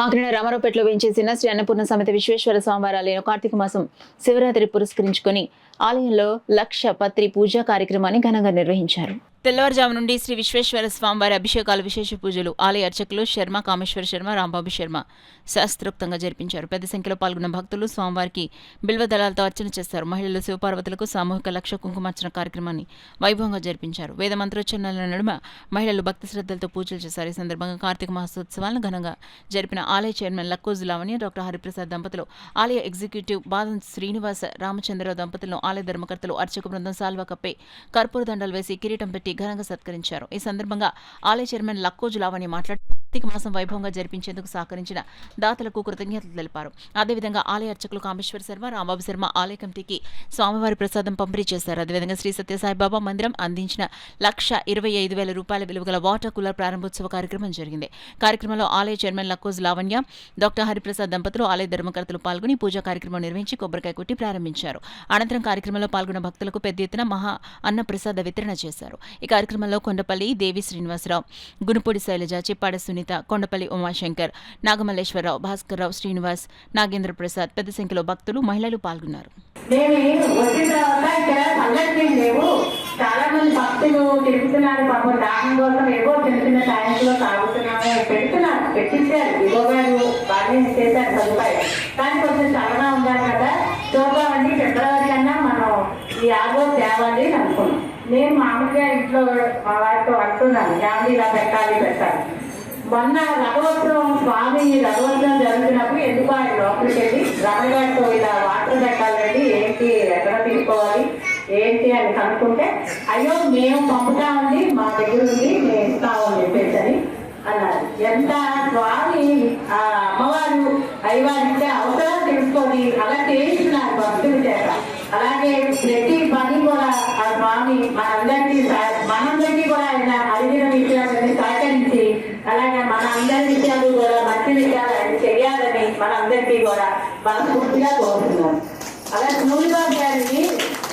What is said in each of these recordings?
కాకినాడ రామారావుపేటలో వేయించేసిన శ్రీ అన్నపూర్ణ సమేత విశ్వేశ్వర స్వామివారి ఆలయంలో కార్తీక మాసం శివరాత్రి పురస్కరించుకుని ఆలయంలో లక్ష పత్రి పూజా కార్యక్రమాన్ని ఘనంగా నిర్వహించారు. తెల్లవారుజాము నుండి శ్రీ విశ్వేశ్వర స్వామివారి అభిషేకాలు, విశేష పూజలు ఆలయ అర్చకులు శర్మ, కామేశ్వర శర్మ, రాంబాబు శర్మ శాస్త్రోక్తంగా జరిపించారు. పెద్ద సంఖ్యలో పాల్గొన్న భక్తులు స్వామివారికి బిల్వదళాలతో అర్చన చేస్తారు. మహిళలు శివపార్వతులకు సామూహిక లక్ష కుంకుమార్చన కార్యక్రమాన్ని వైభవంగా జరిపించారు. వేద మంత్రోచ్చరణల నడుమ మహిళలు భక్తి శ్రద్ధలతో పూజలు చేశారు. ఈ సందర్భంగా కార్తీక మాసోత్సవాలను ఘనంగా జరిపిన ఆలయ చైర్మన్ లక్కోజు లావణ్య, డాక్టర్ హరిప్రసాద్ దంపతులు, ఆలయ ఎగ్జిక్యూటివ్ బాదం శ్రీనివాస రామచంద్రరావు దంపతులను ఆలయ ధర్మకర్తలు, అర్చక బృందం సాల్వా కప్పే కర్పూర దండలు వేసి కిరీటం పెట్టి ఘనంగా సత్కరించారు. ఈ సందర్భంగా ఆలయ చైర్మన్ లక్కోజు లావణ్య మాట్లాడుతూ కార్తీక మాసం వైభవంగా జరిపించేందుకు సహకరించిన దాతలకు కృతజ్ఞతలు తెలిపారు. అదేవిధంగా ఆలయ అర్చకులు కామేశ్వర శర్మ, రాంబాబు శర్మ ఆలయ కమిటీకి స్వామివారి ప్రసాదం పంపిణీ చేశారు. అదేవిధంగా శ్రీ సత్యసాయిబాబా మందిరం అందించిన ₹1,25,000 విలువ గల వాటర్ కూలర్ ప్రారంభోత్సవ కార్యక్రమం జరిగింది. కార్యక్రమంలో ఆలయ చైర్మన్ లక్కోజు లావణ్య, డాక్టర్ హరిప్రసాద్ దంపతులు, ఆలయ ధర్మకర్తలు పాల్గొని పూజా కార్యక్రమం నిర్వహించి కొబ్బరికాయ కొట్టి ప్రారంభించారు. అనంతరం కార్యక్రమంలో పాల్గొన్న భక్తులకు పెద్ద ఎత్తున మహా అన్న ప్రసాద వితరణ చేశారు. ఈ కార్యక్రమంలో కొండపల్లి దేవి శ్రీనివాసరావు, గునుపూడి శైలజ, చిప్పాడ సునీత, కొండపల్లి ఉమాశంకర్, నాగమల్లేశ్వరరావు, భాస్కర్రావు, శ్రీనివాస్, నాగేంద్ర ప్రసాద్ పెద్ద సంఖ్యలో భక్తులు, మహిళలు పాల్గొన్నారు. చాలా మంది భక్తులు తిరుగుతున్నారు. పాపం దానం కోసం ఏవో చిన్న చిన్న ట్యాంక్స్ లో తాగుతున్నాము పెడుతున్నారు, పెట్టించారు. ఇగో గారు బాగానే చేశారు సదుపాయం. కానీ కొంచెం చల్లగా ఉండాలి కదా, చూద్దామండి ఫిబ్రవరి కన్నా మనం ఈ ఆగోస్ తేవాలి అనుకున్నాం. నేను మామూలుగా ఇంట్లో మా వారితో అంటున్నాను, ఫ్యామిలీ ఇలా పెట్టాలి. మొన్న రథోత్సవం, స్వామి రథోత్సవం జరుగుతున్నప్పుడు ఎందుకు ఆయన లోపలికి వెళ్ళి రమణగారితో ఇలా వాటర్ పెట్టాలండి, ఏంటి ఎక్కడ తీసుకోవాలి ఏంటి అని కనుక్కుంటే, అయ్యో మేము పంపుతామండి, మా దగ్గర ఉంది, మేము ఇస్తామని చెప్పేసి అన్నారు. ఎంత స్వామి ఆ అమ్మవారు అయ్యవారికి అవసరం తెలుసుకొని అలా చేస్తున్నారు భక్తుల చేత. అలాగే ప్రతి పని కూడా ఆ స్వామి మనందరికీ కూడా ఆయన అడిగిన విషయాలని సహకరించి, అలాగే మన అందరి విషయాలు కూడా మంచి విషయాలు ఆయన చేయాలని మనందరికీ కూడా మనస్ఫూర్తిగా కోరుతున్నాం. అలా స్కూల్గా గారిని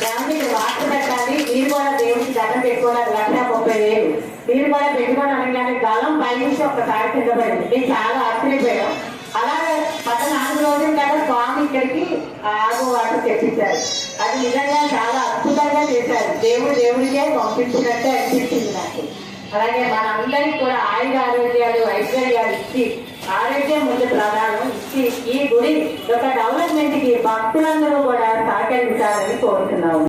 ఫ్యామిలీకి వార్త పెట్టాలి, మీరు కూడా దేవుడికి దండం పెట్టుకోవడానికి ₹1,30,000 మీరు కూడా పెట్టుకోవడం అనగానే గలం పైనుంచి ఒకసారి కింద పడింది. మేము చాలా ఆశ్చర్యపోయాం. అలాగే 14 రోజుల కదా స్వామి ఇక్కడికి ఆగో వాటర్ తెప్పించారు. అది నిజంగా చాలా అద్భుతంగా చేశారు. దేవుడికే పంపించినట్టే అనిపించింది నాకు. అలాగే మనందరికీ కూడా ఆయుధ ఆరోగ్యాలు, ఐశ్వర్యాలు ఇచ్చి, ఆరోగ్యం ముందు ప్రధానం ఇచ్చి, ఈ గుడి యొక్క డెవలప్మెంట్ కి భక్తులందరూ కూడా సహకరించాలని కోరుతున్నాము.